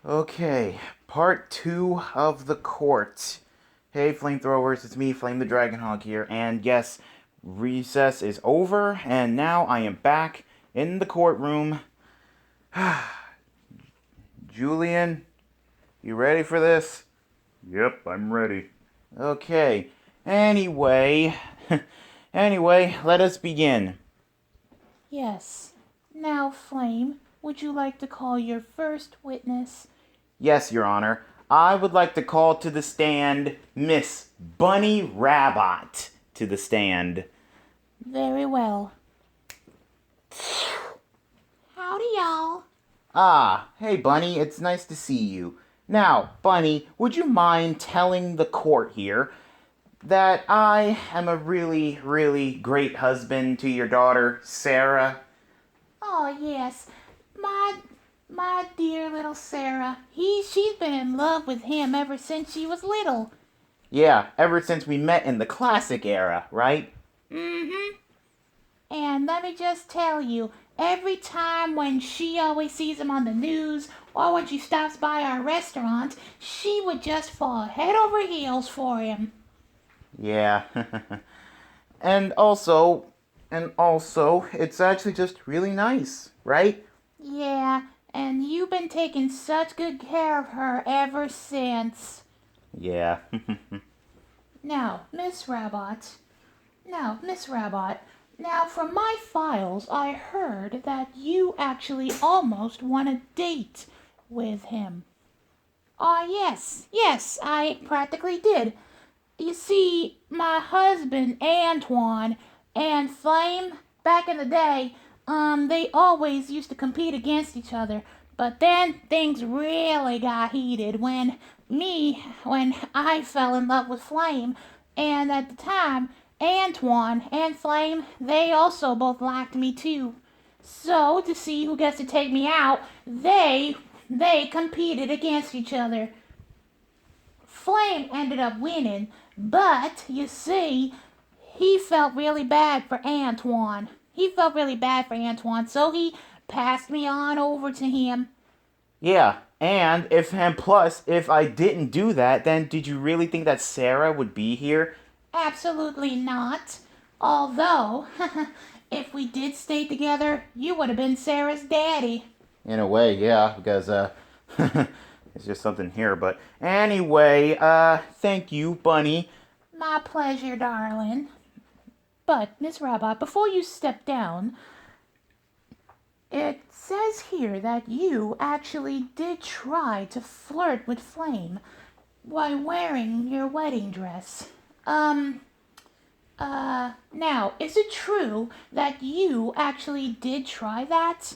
Okay, part 2 of the court. Hey, flamethrowers, it's me, Flame the Dragonhog here, and yes, recess is over, and now I am back in the courtroom. Julian, you ready for this? Yep, I'm ready. Okay, anyway, let us begin. Yes. Now, Flame, would you like to call your first witness? Yes, Your Honor, I would like to call to the stand Miss Bunny Rabbot to the stand. Very well. Howdy, y'all. Ah, hey Bunny, it's nice to see you. Now, Bunny, would you mind telling the court here that I am a really, really great husband to your daughter, Sarah? Oh, yes. My dear little Sarah. She's been in love with him ever since she was little. Yeah, ever since we met in the classic era, right? Mm-hmm. And let me just tell you, every time when she always sees him on the news or when she stops by our restaurant, she would just fall head over heels for him. Yeah. and also, it's actually just really nice, right? Yeah, and you've been taking such good care of her ever since. Yeah. Now, Miss Rabbot. Miss Rabbot. Now, from my files, I heard that you actually almost won a date with him. Ah, yes, I practically did. You see, my husband, Antoine, and Flame, back in the day, they always used to compete against each other. But then things really got heated when I fell in love with Flame. And at the time, Antoine and Flame, they also both liked me too. So, to see who gets to take me out, they competed against each other. Flame ended up winning, but you see, he felt really bad for Antoine. So he passed me on over to him. Yeah, and plus, if I didn't do that, then did you really think that Sarah would be here? Absolutely not. Although, if we did stay together, you would have been Sarah's daddy. In a way, yeah, because it's just something here. But anyway, thank you, Bunny. My pleasure, darling. But, Miss Rabbit, before you step down, it says here that you actually did try to flirt with Flame while wearing your wedding dress. Now, is it true that you actually did try that?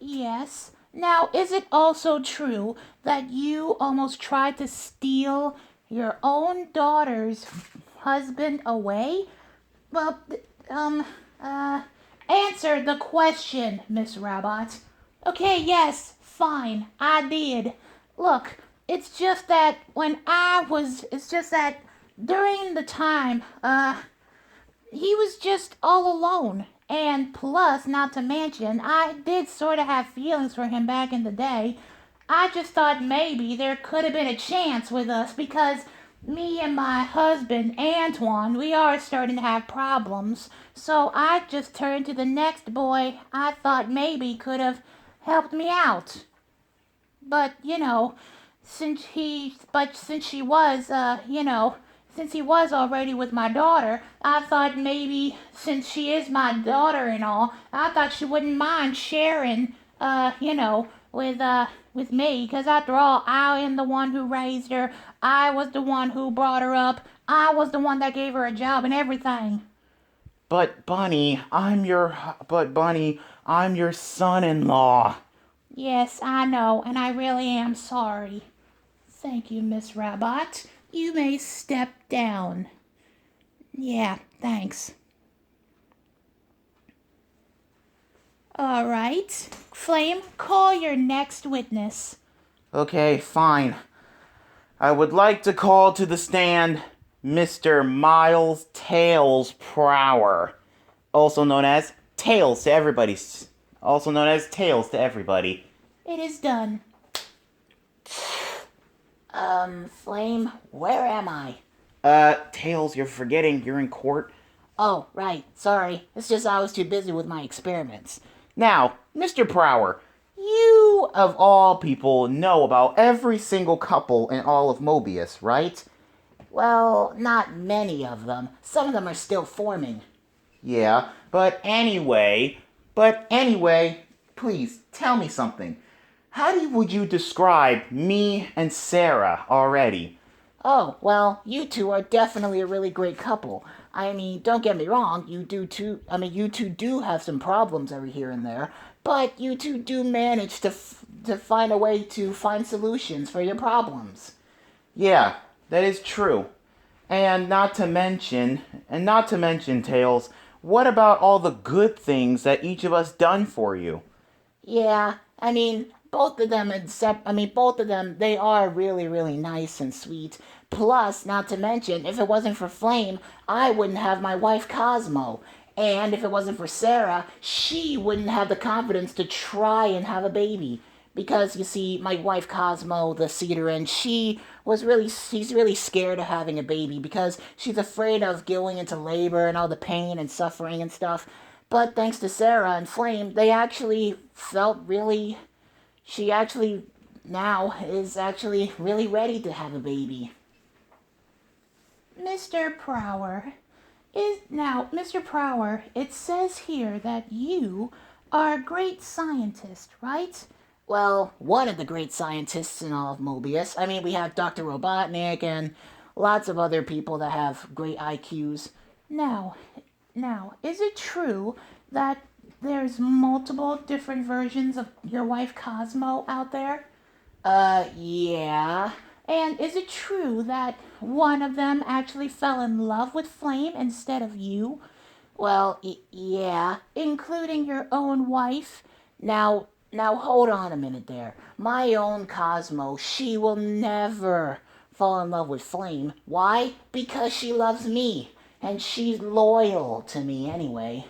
Yes. Now, is it also true that you almost tried to steal your own daughter's husband away? Well, answer the question, Miss Rabbit. Okay, yes, fine, I did. Look, it's just that during the time, he was just all alone. And plus, not to mention, I did sort of have feelings for him back in the day. I just thought maybe there could have been a chance with us because me and my husband, Antoine, we are starting to have problems. So I just turned to the next boy I thought maybe could have helped me out. But, since he was already with my daughter, I thought maybe since she is my daughter and all, I thought she wouldn't mind sharing, with me. Because after all, I am the one who raised her. I was the one who brought her up. I was the one that gave her a job and everything. But Bunny, I'm your son-in-law. Yes, I know, and I really am sorry. Thank you, Miss Rabbit. You may step down. Yeah, thanks. All right. Flame, call your next witness. Okay, fine. I would like to call to the stand Mr. Miles Tails Prower, also known as Tails to everybody. Also known as Tails to everybody. It is done. Flame, where am I? Tails, you're forgetting you're in court. Oh, right, sorry. It's just I was too busy with my experiments. Now, Mr. Prower, you, of all people, know about every single couple in all of Mobius, right? Well, not many of them. Some of them are still forming. Yeah, but anyway, please, tell me something. Would you describe me and Sarah already? Oh, well, you two are definitely a really great couple. I mean, don't get me wrong, you two do have some problems every here and there, but you two do manage to find a way to find solutions for your problems. Yeah, that is true. Not to mention, Tails, what about all the good things that each of us done for you? Yeah, I mean, both of them, they are really, really nice and sweet. Plus, not to mention, if it wasn't for Flame, I wouldn't have my wife Cosmo. And if it wasn't for Sarah, she wouldn't have the confidence to try and have a baby. Because, you see, my wife Cosmo, the Cedarin, she's really scared of having a baby because she's afraid of going into labor and all the pain and suffering and stuff. But thanks to Sarah and Flame, they actually felt really. She actually now is actually really ready to have a baby. Mr. Prower, it says here that you are a great scientist, right? Well, one of the great scientists in all of Mobius. I mean, we have Dr. Robotnik and lots of other people that have great IQs. Now, is it true that there's multiple different versions of your wife Cosmo out there? Yeah. And is it true that one of them actually fell in love with Flame instead of you? Well, yeah. Including your own wife? Now hold on a minute there. My own Cosmo, she will never fall in love with Flame. Why? Because she loves me. And she's loyal to me anyway.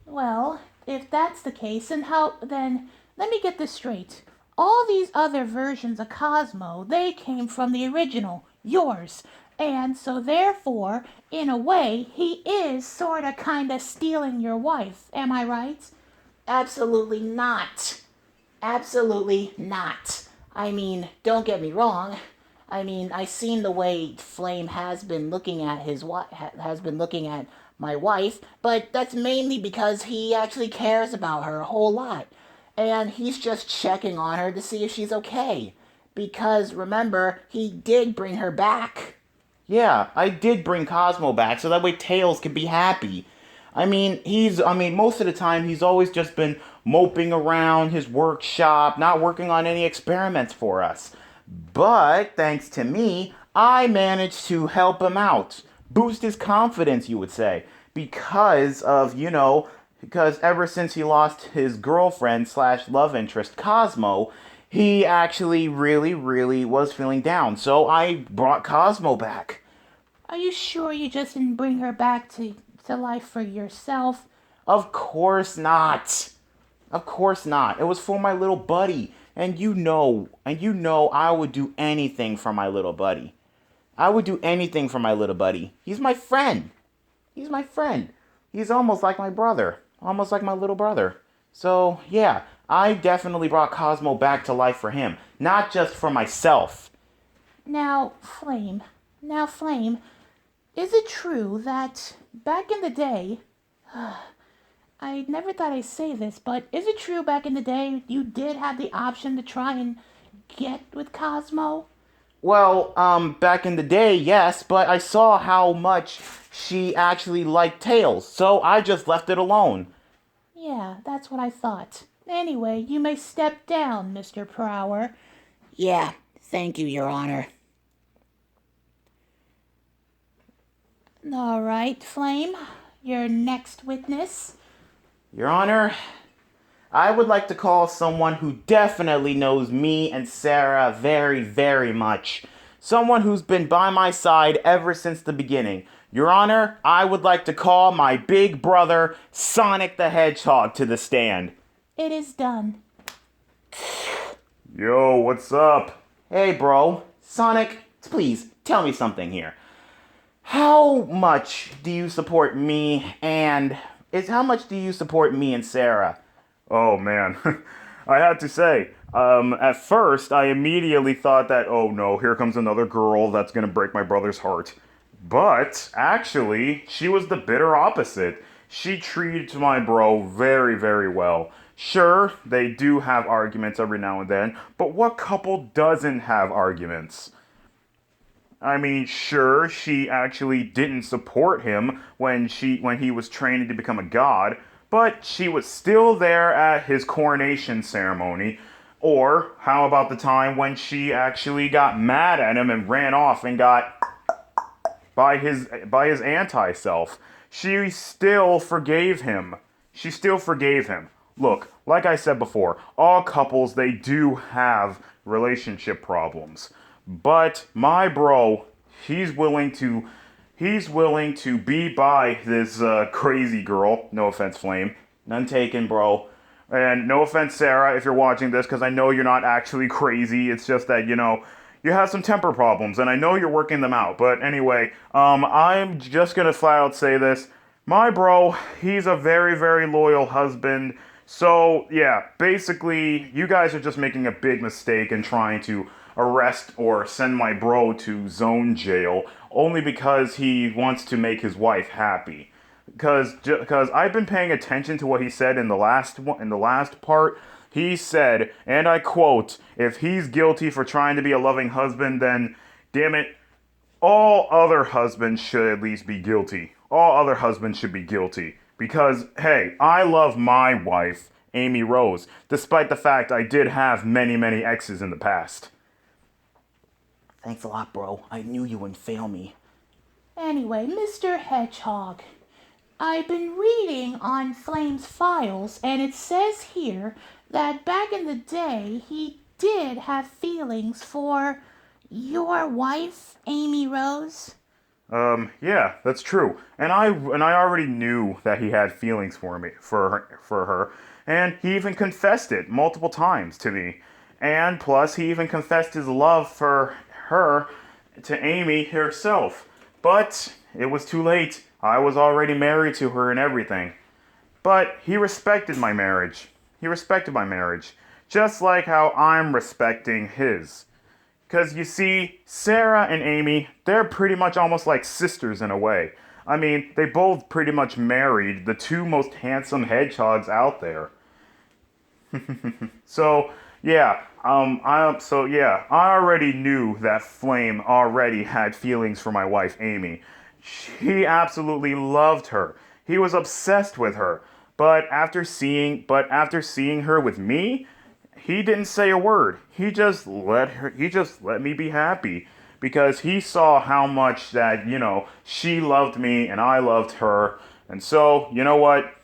Well, if that's the case, then let me get this straight. All these other versions of Cosmo, they came from the original, yours. And so therefore, in a way, he is sorta kinda stealing your wife. Am I right? Absolutely not. Absolutely not. I mean, don't get me wrong. I mean, I seen the way Flame has been looking at my wife, but that's mainly because he actually cares about her a whole lot. And he's just checking on her to see if she's okay. Because remember, he did bring her back. Yeah, I did bring Cosmo back so that way Tails could be happy. Most of the time he's always just been moping around his workshop, not working on any experiments for us. But thanks to me, I managed to help him out, boost his confidence, you would say, because ever since he lost his girlfriend slash love interest, Cosmo, he actually really, really was feeling down. So I brought Cosmo back. Are you sure you just didn't bring her back to life for yourself? Of course not. Of course not. It was for my little buddy. And you know I would do anything for my little buddy. I would do anything for my little buddy. He's my friend. He's my friend. He's almost like my brother. Almost like my little brother. So, yeah, I definitely brought Cosmo back to life for him. Not just for myself. Now, Flame, is it true that back in the day, I never thought I'd say this, but is it true back in the day you did have the option to try and get with Cosmo? Well, back in the day, yes, but I saw how much she actually liked Tails, so I just left it alone. Yeah, that's what I thought. Anyway, you may step down, Mr. Prower. Yeah, thank you, Your Honor. All right, Flame, your next witness. Your Honor, I would like to call someone who definitely knows me and Sarah very, very much. Someone who's been by my side ever since the beginning. Your Honor, I would like to call my big brother, Sonic the Hedgehog, to the stand. It is done. Yo, what's up? Hey, bro. Sonic, please, tell me something here. How much do you support me and... how much do you support me and Sarah? Oh man, I had to say, at first I immediately thought that, oh no, here comes another girl that's gonna break my brother's heart. But actually, she was the bitter opposite. She treated my bro very, very well. Sure, they do have arguments every now and then, but what couple doesn't have arguments? I mean, sure, she actually didn't support him when he was training to become a god, but she was still there at his coronation ceremony. Or how about the time when she actually got mad at him and ran off and got by his anti-self? She still forgave him. She still forgave him. Look, like I said before, all couples, they do have relationship problems. But my bro, he's willing to be by this crazy girl. No offense, Flame. None taken, bro. And no offense, Sarah, if you're watching this, because I know you're not actually crazy. It's just that, you have some temper problems, and I know you're working them out. But anyway, I'm just going to flat out say this. My bro, he's a very, very loyal husband. So, yeah, basically, you guys are just making a big mistake in trying to arrest or send my bro to zone jail only because he wants to make his wife happy. Because I've been paying attention to what he said in the last part. He said, and I quote, "If he's guilty for trying to be a loving husband, then, damn it, all other husbands should at least be guilty. All other husbands should be guilty. Because, hey, I love my wife, Amy Rose, despite the fact I did have many, many exes in the past." Thanks a lot, bro. I knew you wouldn't fail me. Anyway, Mr. Hedgehog, I've been reading on Flame's files, and it says here that back in the day, he did have feelings for your wife, Amy Rose. Yeah, that's true. And I already knew that he had feelings for her, and he even confessed it multiple times to me. And plus, he even confessed his love for her to Amy herself. But it was too late. I was already married to her and everything. But he respected my marriage. Just like how I'm respecting his. Because you see, Sarah and Amy, they're pretty much almost like sisters in a way. I mean, they both pretty much married the two most handsome hedgehogs out there. So, yeah, I already knew that Flame already had feelings for my wife, Amy. He absolutely loved her. He was obsessed with her. But after seeing her with me, he didn't say a word. He just let me be happy because he saw how much that, she loved me and I loved her. And so, you know what?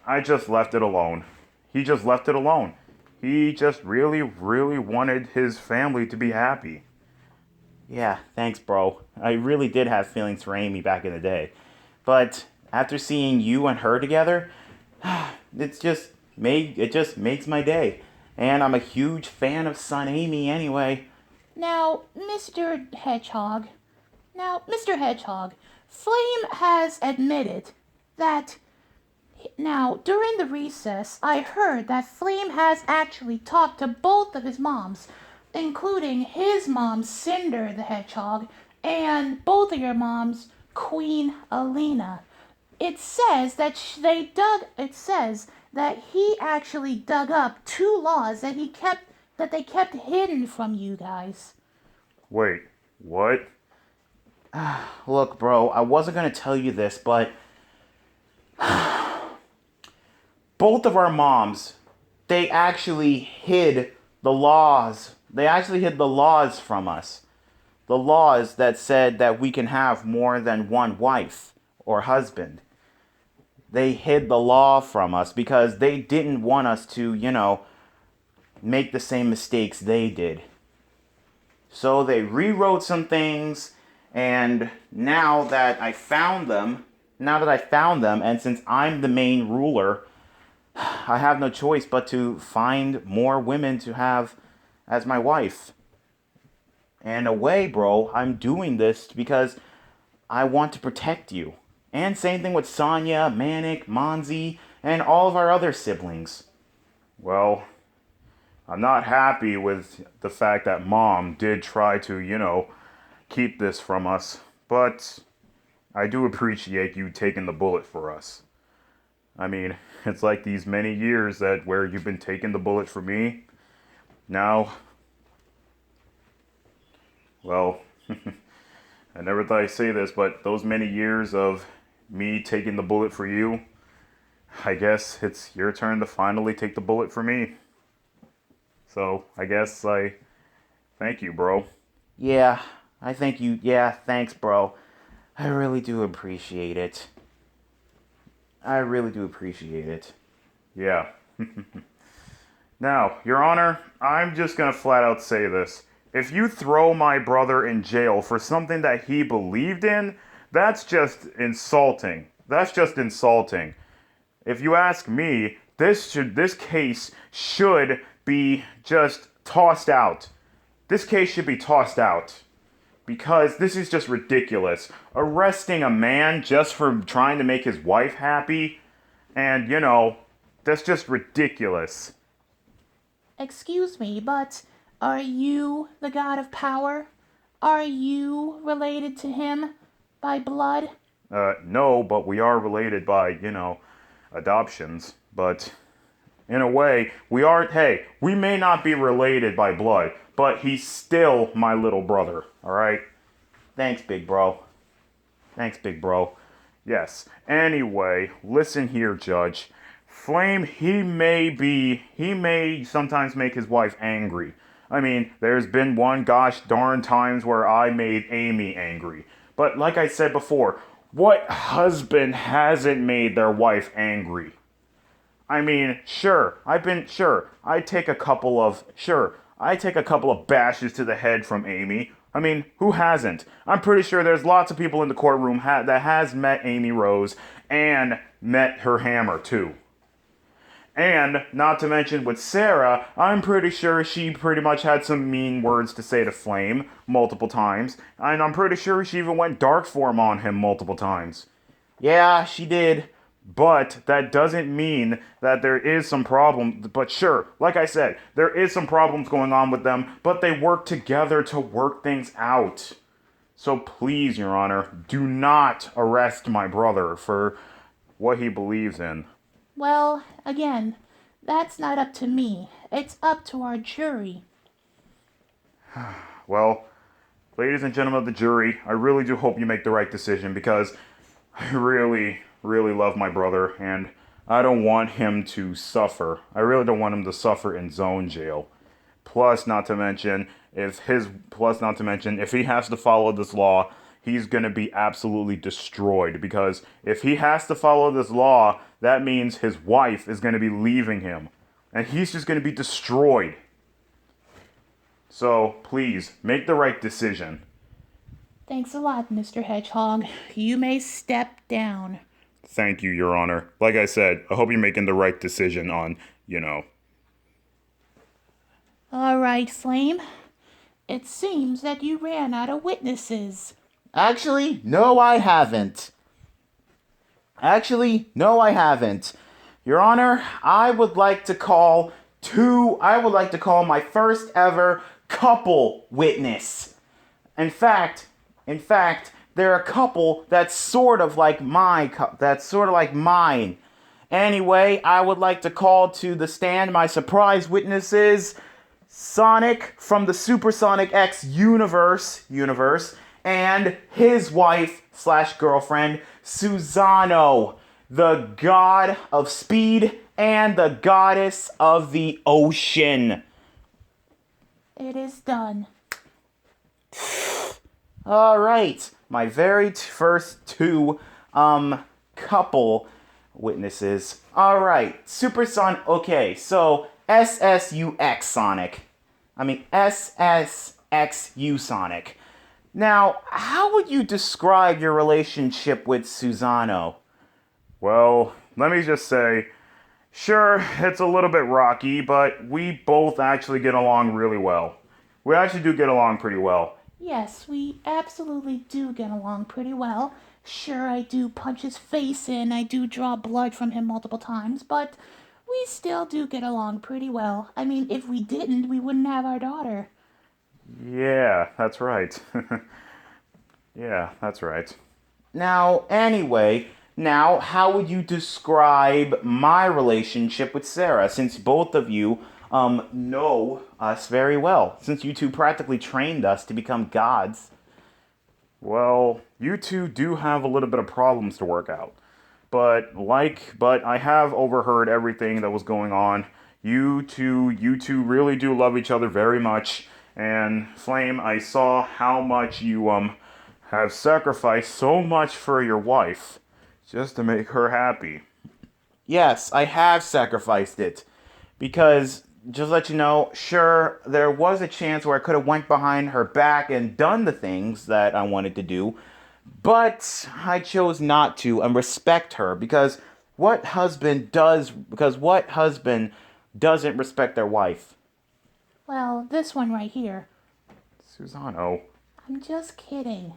I just left it alone. He just left it alone. He just really, really wanted his family to be happy. Yeah, thanks, bro. I really did have feelings for Amy back in the day. But after seeing you and her together, it just makes my day. And I'm a huge fan of son Amy anyway. Now, Mr. Hedgehog, Flame has admitted that... Now, during the recess, I heard that Flame has actually talked to both of his moms, including his mom, Cinder the Hedgehog, and both of your moms, Queen Alina. It says that he actually dug up 2 laws that they kept hidden from you guys. Wait, what? Look, bro, I wasn't going to tell you this, but both of our moms, they actually hid the laws. They actually hid the laws from us. The laws that said that we can have more than one wife or husband. They hid the law from us because they didn't want us to, make the same mistakes they did. So they rewrote some things, and now that I found them, and since I'm the main ruler, I have no choice but to find more women to have as my wife. And in a way, bro, I'm doing this because I want to protect you. And same thing with Sonya, Manic, Monzi, and all of our other siblings. Well, I'm not happy with the fact that Mom did try to, keep this from us, but I do appreciate you taking the bullet for us. I mean, it's like these many years that where you've been taking the bullet for me. Now, well, I never thought I'd say this, but those many years of me taking the bullet for you, I guess it's your turn to finally take the bullet for me. So, I guess I thank you, bro. Yeah, I think you. Yeah, thanks, bro. I really do appreciate it. I really do appreciate it. Yeah. Now, Your Honor, I'm just gonna flat out say this. If you throw my brother in jail for something that he believed in, that's just insulting. That's just insulting. If you ask me, this case should be just tossed out. This case should be tossed out. Because this is just ridiculous. Arresting a man just for trying to make his wife happy, and that's just ridiculous. Excuse me, but are you the god of power? Are you related to him by blood? No, but we are related by, adoptions. But in a way, we may not be related by blood, but he's still my little brother, alright? Thanks, big bro. Thanks, big bro. Yes. Anyway, listen here, Judge. Flame, he may sometimes make his wife angry. I mean, there's been one gosh darn times where I made Amy angry. But like I said before, what husband hasn't made their wife angry? I mean, I take a couple of bashes to the head from Amy. I mean, who hasn't? I'm pretty sure there's lots of people in the courtroom that has met Amy Rose and met her hammer too. And, not to mention with Sarah, I'm pretty sure she pretty much had some mean words to say to Flame multiple times. And I'm pretty sure she even went dark form on him multiple times. Yeah, she did. But that doesn't mean that there is some problem. But sure, like I said, there is some problems going on with them, but they work together to work things out. So please, Your Honor, do not arrest my brother for what he believes in. Well, again, that's not up to me. It's up to our jury. Well, ladies and gentlemen of the jury, I really do hope you make the right decision because I really love my brother and I don't want him to suffer. I really don't want him to suffer in zone jail. Plus, not to mention, if he has to follow this law, he's going to be absolutely destroyed because if he has to follow this law, that means his wife is going to be leaving him and he's just going to be destroyed. So, please, make the right decision. Thanks a lot, Mr. Hedgehog. You may step down. Thank you, Your Honor. Like I said, I hope you're making the right decision on, All right, Flame. It seems that you ran out of witnesses. Actually, no, I haven't. Your Honor, I would like to call my first ever couple witness. In fact, they're a couple that's sort of like mine. Anyway, I would like to call to the stand my surprise witnesses, Sonic from the Supersonic X universe, and his wife/girlfriend, Susano, the god of speed and the goddess of the ocean. It is done. All right, my very first two couple witnesses. All right, okay, so SSUX Sonic. SSXU Sonic. Now, how would you describe your relationship with Susano? Well, let me just say, sure, it's a little bit rocky, but we both actually get along really well. We actually do get along pretty well. Yes, we absolutely do get along pretty well. Sure, I do punch his face in, I do draw blood from him multiple times, but we still do get along pretty well. I mean, if we didn't, we wouldn't have our daughter. Yeah, that's right. Yeah, that's right. Now, anyway, now how would you describe my relationship with Sarah, since both of you know us very well, since you two practically trained us to become gods? Well, you two do have a little bit of problems to work out. But I have overheard everything that was going on. You two really do love each other very much. And Flame, I saw how much you have sacrificed so much for your wife just to make her happy. Yes, I have sacrificed it. Because, just to let you know, sure, there was a chance where I could have went behind her back and done the things that I wanted to do, but I chose not to and respect her because what husband doesn't respect their wife? Well, this one right here. Susano. I'm just kidding.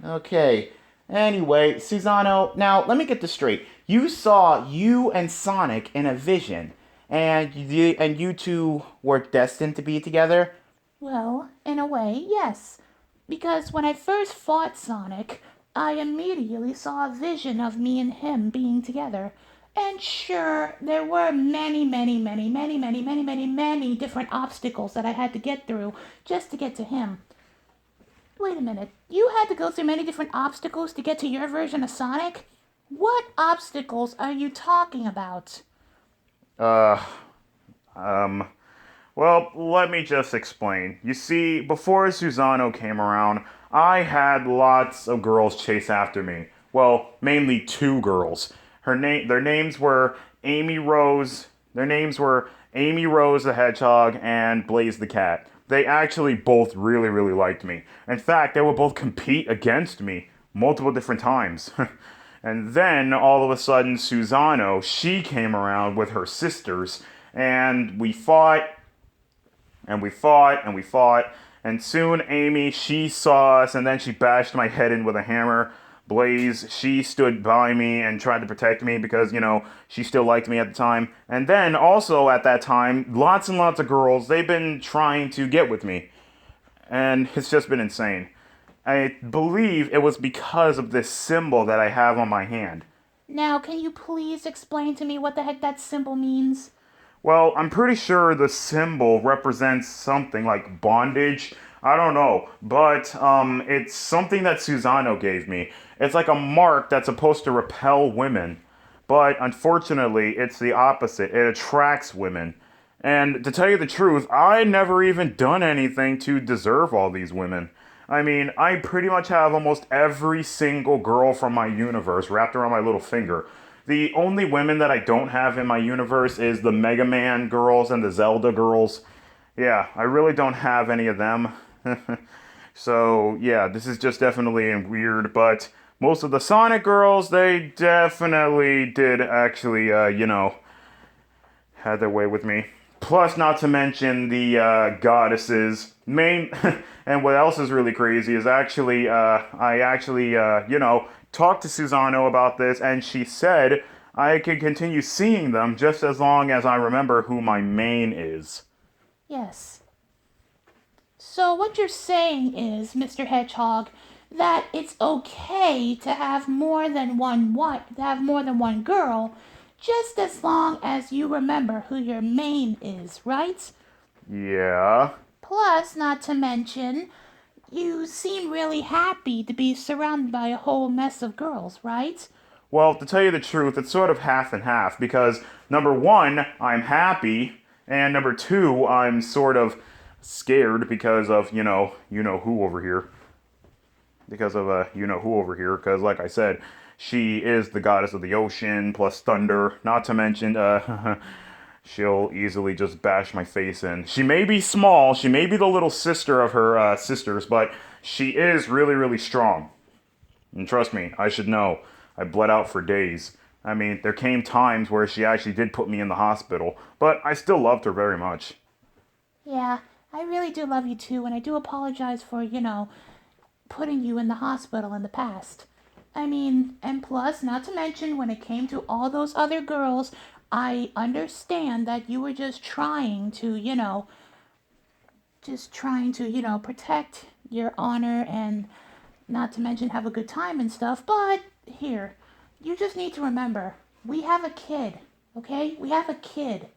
Okay. Anyway, Susano, now let me get this straight. You saw you and Sonic in a vision, and you two were destined to be together? Well, in a way, yes. Because when I first fought Sonic, I immediately saw a vision of me and him being together. And sure, there were many different obstacles that I had to get through just to get to him. Wait a minute, you had to go through many different obstacles to get to your version of Sonic? What obstacles are you talking about? Well, let me just explain. You see, before Susano came around, I had lots of girls chase after me. Well, mainly two girls. Their names were Amy Rose. Their names were Amy Rose the Hedgehog and Blaze the Cat. They actually both really liked me. In fact, they would both compete against me multiple different times. And then all of a sudden, Susano, she came around with her sisters, and we fought, and we fought, and we fought, and soon Amy, she saw us, and then she bashed my head in with a hammer. Blaze, she stood by me and tried to protect me because, she still liked me at the time. And then, also at that time, lots and lots of girls, they've been trying to get with me. And it's just been insane. I believe it was because of this symbol that I have on my hand. Now, can you please explain to me what the heck that symbol means? Well, I'm pretty sure the symbol represents something like bondage. I don't know, but it's something that Susano gave me. It's like a mark that's supposed to repel women, but unfortunately, it's the opposite. It attracts women. And to tell you the truth, I never even done anything to deserve all these women. I mean, I pretty much have almost every single girl from my universe wrapped around my little finger. The only women that I don't have in my universe is the Mega Man girls and the Zelda girls. Yeah, I really don't have any of them. So, yeah, this is just definitely weird, but most of the Sonic girls, they definitely did actually, had their way with me. Plus, not to mention the goddesses. And what else is really crazy is actually, I actually, talked to Susano about this, and she said I can continue seeing them just as long as I remember who my main is. Yes. So what you're saying is, Mr. Hedgehog, that it's okay to have more than one girl, just as long as you remember who your main is, right? Yeah. Plus, not to mention, you seem really happy to be surrounded by a whole mess of girls, right? Well, to tell you the truth, it's sort of half and half, because number one, I'm happy, and number two, I'm sort of scared because of, who over here. Because of, who over here, because like I said, she is the goddess of the ocean, plus thunder, not to mention, she'll easily just bash my face in. She may be small, she may be the little sister of her sisters, but she is really strong. And trust me, I should know. I bled out for days. I mean, there came times where she actually did put me in the hospital, but I still loved her very much. Yeah, I really do love you too, and I do apologize for, putting you in the hospital in the past. I mean, and plus, not to mention, when it came to all those other girls, I understand that you were just trying to, protect your honor and not to mention have a good time and stuff. But here, you just need to remember, we have a kid, okay? We have a kid.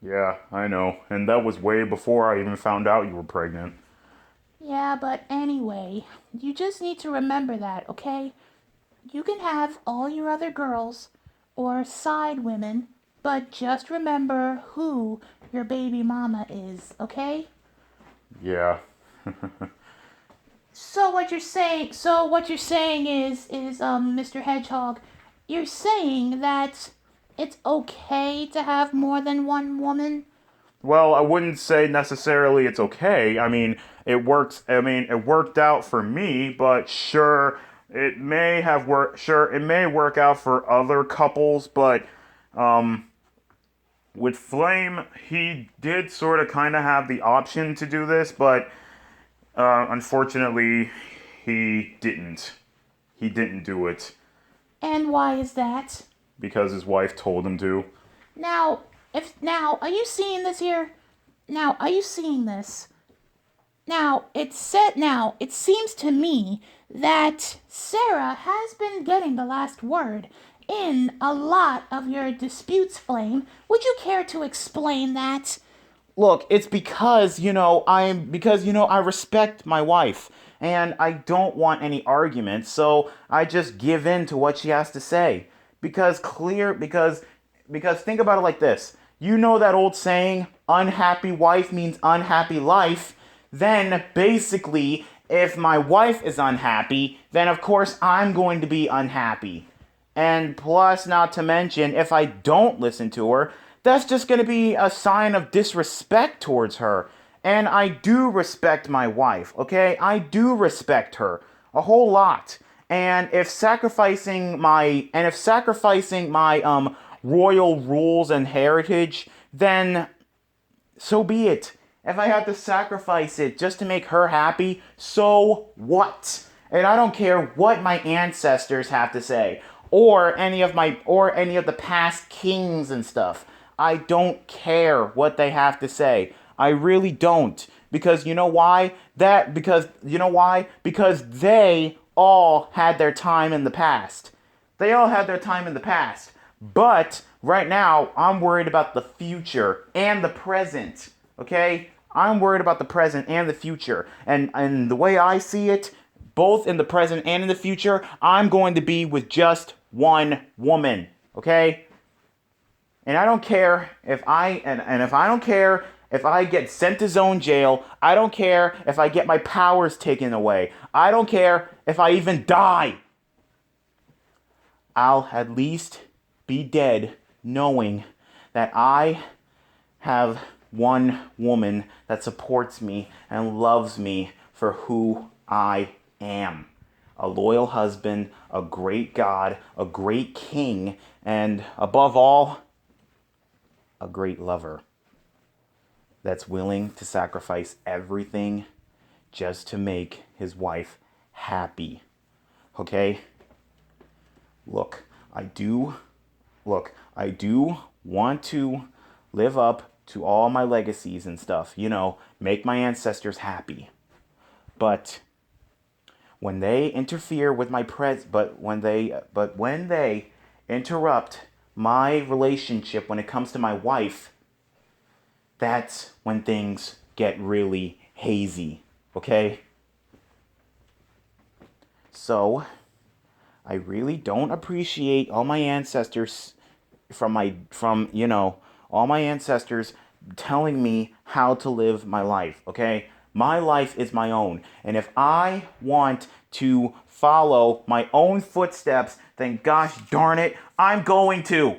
Yeah, I know. And that was way before I even found out you were pregnant. Yeah, but anyway, you just need to remember that, okay? You can have all your other girls or side women, but just remember who your baby mama is, okay? Yeah. So what you're saying is Mr. Hedgehog, you're saying that it's okay to have more than one woman? Well, I wouldn't say necessarily it's okay. I mean, it works. I mean, it worked out for me, but sure, it may have worked. Sure, it may work out for other couples, but with Flame, he did sort of kind of have the option to do this, but unfortunately, he didn't. He didn't do it And why is that? because his wife told him to. Are you seeing this here? Now, are you seeing this? Now, it seems to me that Sarah has been getting the last word in a lot of your disputes, Flame. Would you care to explain that? Look, it's because, I respect my wife and I don't want any arguments, so I just give in to what she has to say. Because think about it like this. You know that old saying, unhappy wife means unhappy life. Then basically, if my wife is unhappy, then of course I'm going to be unhappy. And plus, not to mention, if I don't listen to her, that's just going to be a sign of disrespect towards her. And I do respect my wife, okay? I do respect her a whole lot. And if sacrificing my royal rules and heritage, then so be it. If I have to sacrifice it just to make her happy, so what? And I don't care what my ancestors have to say, or any of the past kings and stuff. I don't care what they have to say. I really don't. Because you know why? Because they all had their time in the past. They all had their time in the past. But right now, I'm worried about the future and the present. Okay? I'm worried about the present and the future. And the way I see it, both in the present and in the future, I'm going to be with just one woman. Okay? And I don't care if I get sent to zone jail. I don't care if I get my powers taken away. I don't care if I even die. I'll at least be dead knowing that I have one woman that supports me and loves me for who I am. A loyal husband, a great God, a great king, and above all, a great lover that's willing to sacrifice everything just to make his wife happy. Okay? Look, I do want to live up to all my legacies and stuff, make my ancestors happy. But when they interfere with my when they interrupt my relationship when it comes to my wife, that's when things get really hazy, okay? So, I really don't appreciate all my ancestors all my ancestors telling me how to live my life, okay? My life is my own. And if I want to follow my own footsteps, then gosh darn it, I'm going to.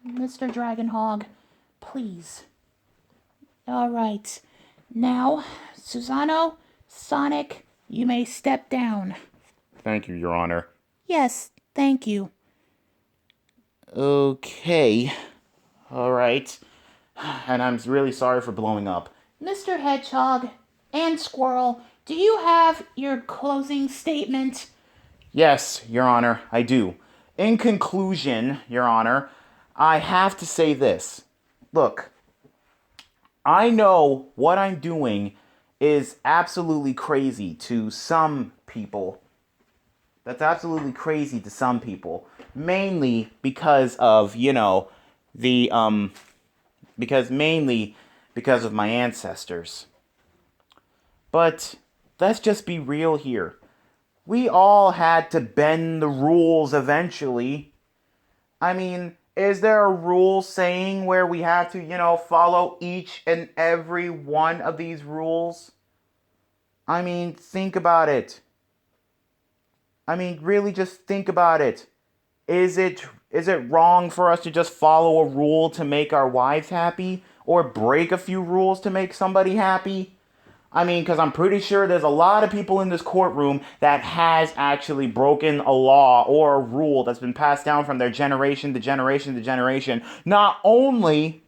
Mr. Dragonhog, please. All right. Now, Susano, Sonic, you may step down. Thank you, Your Honor. Yes, thank you. Okay. All right. And I'm really sorry for blowing up. Mr. Hedgehog and Squirrel, do you have your closing statement? Yes, Your Honor, I do. In conclusion, Your Honor, I have to say this. Look, I know what I'm doing is absolutely crazy to some people. That's absolutely crazy to some people. Mainly because of, because of my ancestors. But let's just be real here. We all had to bend the rules eventually. I mean, is there a rule saying where we have to, follow each and every one of these rules? I mean, think about it. I mean, really just think about it. Is it wrong for us to just follow a rule to make our wives happy or break a few rules to make somebody happy? I mean, because I'm pretty sure there's a lot of people in this courtroom that has actually broken a law or a rule that's been passed down from their generation to generation to generation. Not only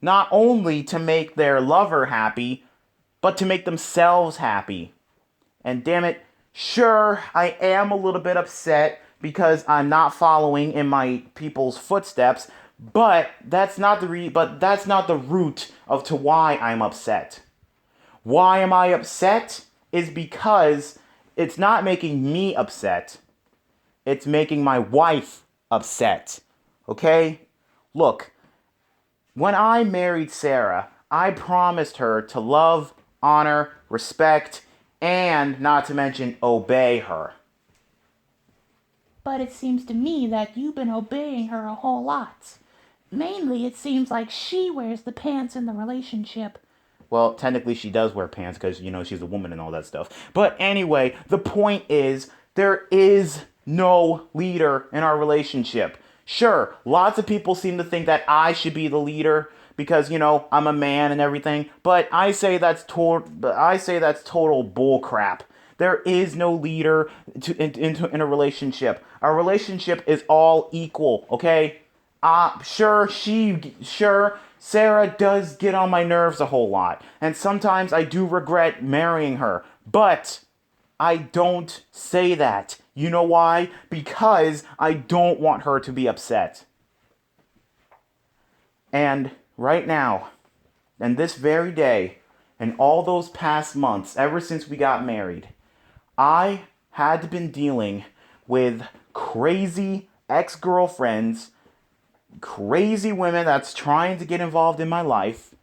to make their lover happy, but to make themselves happy. And damn it, sure, I am a little bit upset because I'm not following in my people's footsteps, but that's not the root of to why I'm upset. Why am I upset? Is because it's not making me upset. It's making my wife upset. Okay? Look, when I married Sarah, I promised her to love, honor, respect, and not to mention obey her. But it seems to me that you've been obeying her a whole lot. Mainly, it seems like she wears the pants in the relationship. Well, technically she does wear pants because, she's a woman and all that stuff. But anyway, the point is, there is no leader in our relationship. Sure, lots of people seem to think that I should be the leader because, I'm a man and everything. But I say that's total bull crap. There is no leader in a relationship. Our relationship is all equal, okay? Sure, Sarah does get on my nerves a whole lot, and sometimes I do regret marrying her, but I don't say that. You know why? Because I don't want her to be upset. And right now, and this very day, and all those past months, ever since we got married, I had been dealing with crazy ex-girlfriends, crazy women that's trying to get involved in my life,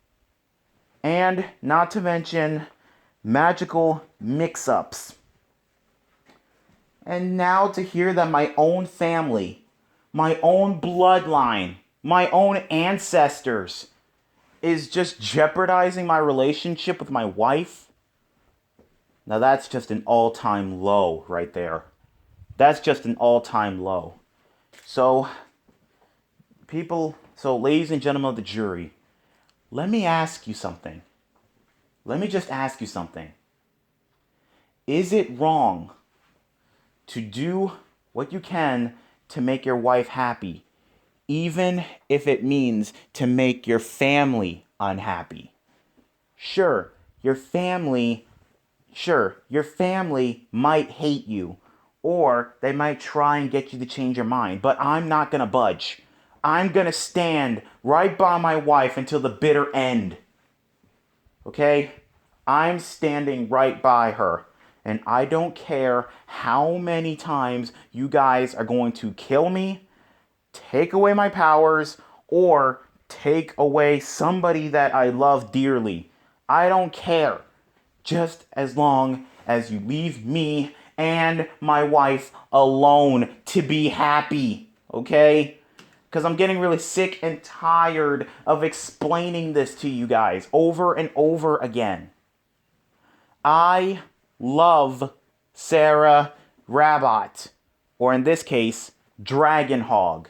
and not to mention magical mix-ups. And now to hear that my own family, my own bloodline, my own ancestors is just jeopardizing my relationship with my wife, now that's just an all-time low right there. That's just an all-time low. So, ladies and gentlemen of the jury, let me ask you something. Let me just ask you something. Is it wrong to do what you can to make your wife happy, even if it means to make your family unhappy? Sure, your family might hate you, or they might try and get you to change your mind, but I'm not gonna budge. I'm gonna stand right by my wife until the bitter end. Okay? I'm standing right by her. And I don't care how many times you guys are going to kill me, take away my powers, or take away somebody that I love dearly. I don't care. Just as long as you leave me and my wife alone to be happy, okay? Because I'm getting really sick and tired of explaining this to you guys over and over again. I love Sarah Rabbot, or in this case, Dragonhog.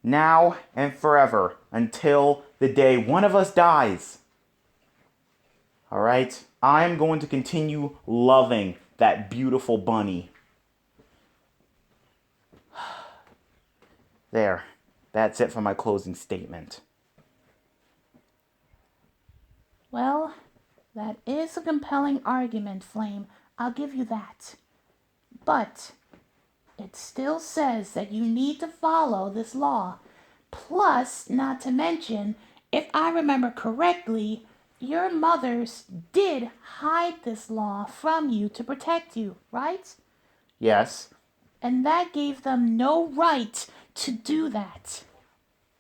Now and forever, until the day one of us dies. Alright? I'm going to continue loving that beautiful bunny. There. That's it for my closing statement. Well, that is a compelling argument, Flame. I'll give you that. But it still says that you need to follow this law. Plus, not to mention, if I remember correctly, your mothers did hide this law from you to protect you, right? Yes. And that gave them no right to do that.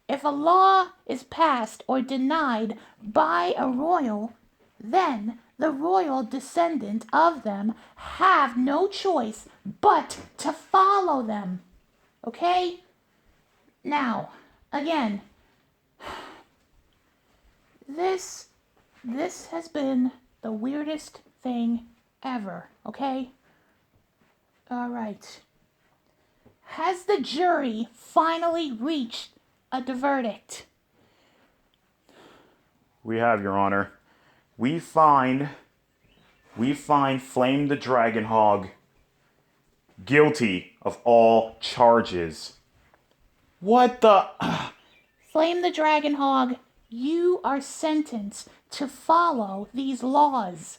If a law is passed or denied by a royal, then the royal descendant of them have no choice but to follow them. Okay? Now, again, this has been the weirdest thing ever, okay? All right. Has the jury finally reached a verdict? We have, Your Honor. We find Flame the Dragonhog guilty of all charges. What the... Flame the Dragonhog, you are sentenced to follow these laws.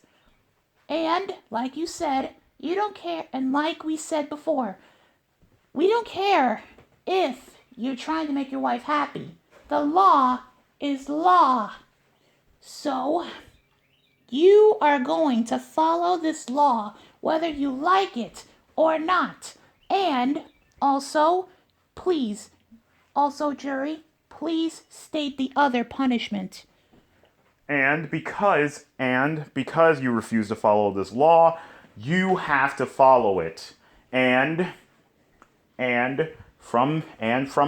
And, like you said, you don't care, and like we said before, we don't care if you're trying to make your wife happy. The law is law. So, you are going to follow this law whether you like it or not. And also, please, jury, please state the other punishment. And because you refuse to follow this law, you have to follow it. And from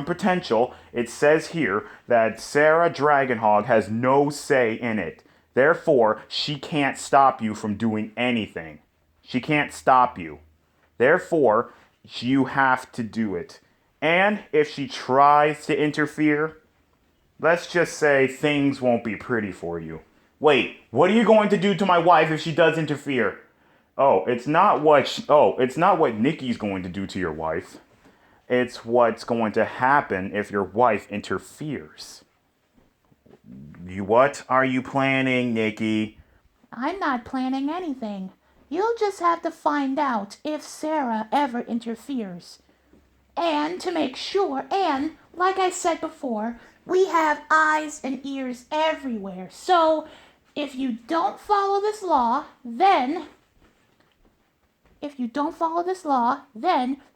potential, it says here that Sarah Dragonhog has no say in it. Therefore, she can't stop you from doing anything. She can't stop you. Therefore, you have to do it. And if she tries to interfere, let's just say things won't be pretty for you. Wait, what are you going to do to my wife if she does interfere? It's not what Nikki's going to do to your wife. It's what's going to happen if your wife interferes. What are you planning, Nikki? I'm not planning anything. You'll just have to find out if Sarah ever interferes. And to make sure, and like I said before, we have eyes and ears everywhere. So if you don't follow this law, then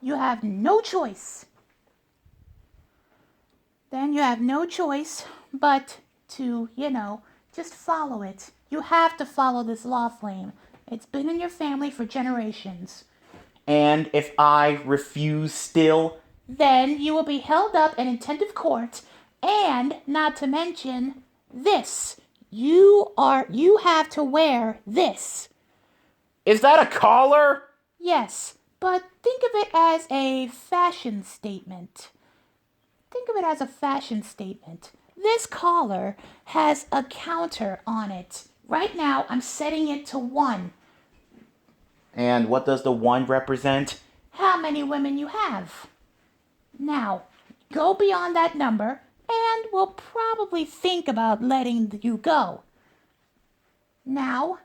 you have no choice. Then you have no choice but to, just follow it. You have to follow this law, Flame. It's been in your family for generations. And if I refuse still? Then you will be held up in contempt of court, and not to mention this. You have to wear this. Is that a collar? Yes, but think of it as a fashion statement. This collar has a counter on it. Right now, I'm setting it to 1. And what does the 1 represent? How many women you have. Now, go beyond that number, and we'll probably think about letting you go. Now,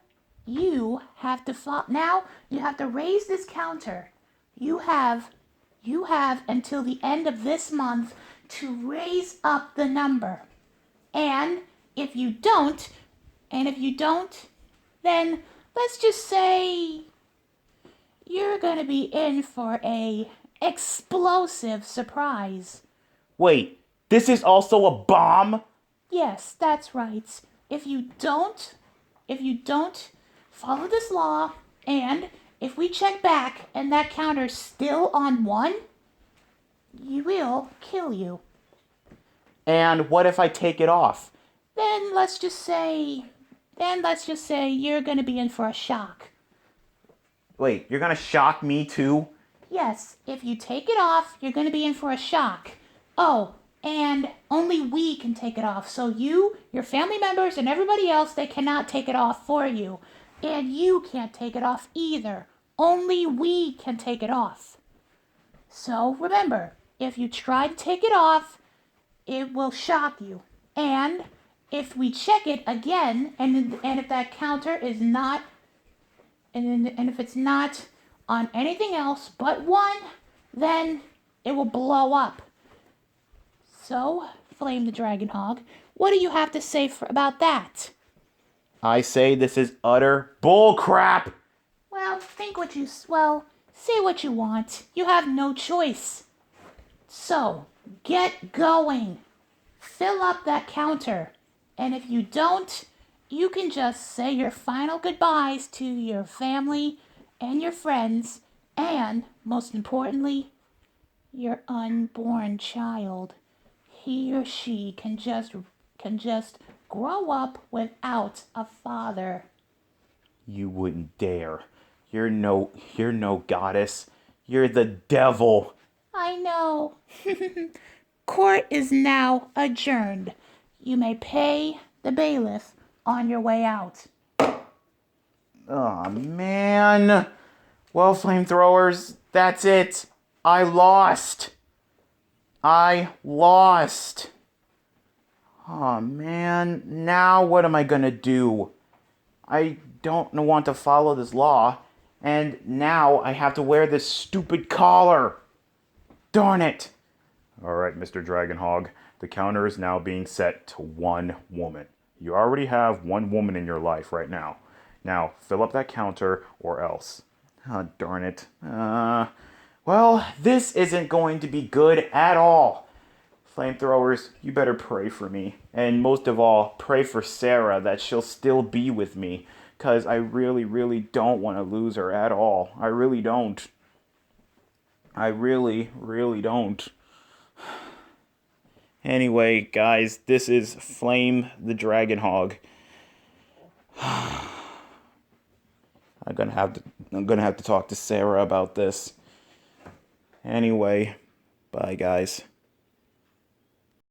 you have to raise this counter. You have until the end of this month to raise up the number. And if you don't, then let's just say you're going to be in for a explosive surprise. Wait, this is also a bomb? Yes, that's right. If you don't follow this law, and if we check back and that counter's still on 1, you will kill you. And what if I take it off? Then let's just say you're going to be in for a shock. Wait, you're gonna shock me too? Yes, if you take it off, you're going to be in for a shock. Oh, and only we can take it off. So you, your family members, and everybody else, they cannot take it off for you. And you can't take it off either. Only we can take it off. So remember, if you try to take it off, it will shock you. And if we check it again, and if that counter is not, and if it's not on anything else but 1, then it will blow up. So, Flame the Dragon Hog, what do you have to say about that? I say this is utter bull crap. Well, say what you want. You have no choice. So, get going. Fill up that counter. And if you don't, you can just say your final goodbyes to your family and your friends, and, most importantly, your unborn child. He or she can just grow up without a father. You wouldn't dare. You're no goddess. You're the devil. I know. Court is now adjourned. You may pay the bailiff on your way out. Oh man. Well, flamethrowers, that's it. I lost. Oh man, now what am I gonna do? I don't want to follow this law, and now I have to wear this stupid collar. Darn it. All right, Mr. Dragonhog, the counter is now being set to 1 woman. You already have 1 woman in your life right now. Now, fill up that counter or else. Oh, darn it. Well, this isn't going to be good at all. Flamethrowers, you better pray for me. And most of all, pray for Sarah that she'll still be with me. Because I really, really don't want to lose her at all. I really don't. I really, really don't. Anyway, guys, this is Flame the Dragon Hog. I'm gonna have to talk to Sarah about this. Anyway, bye guys.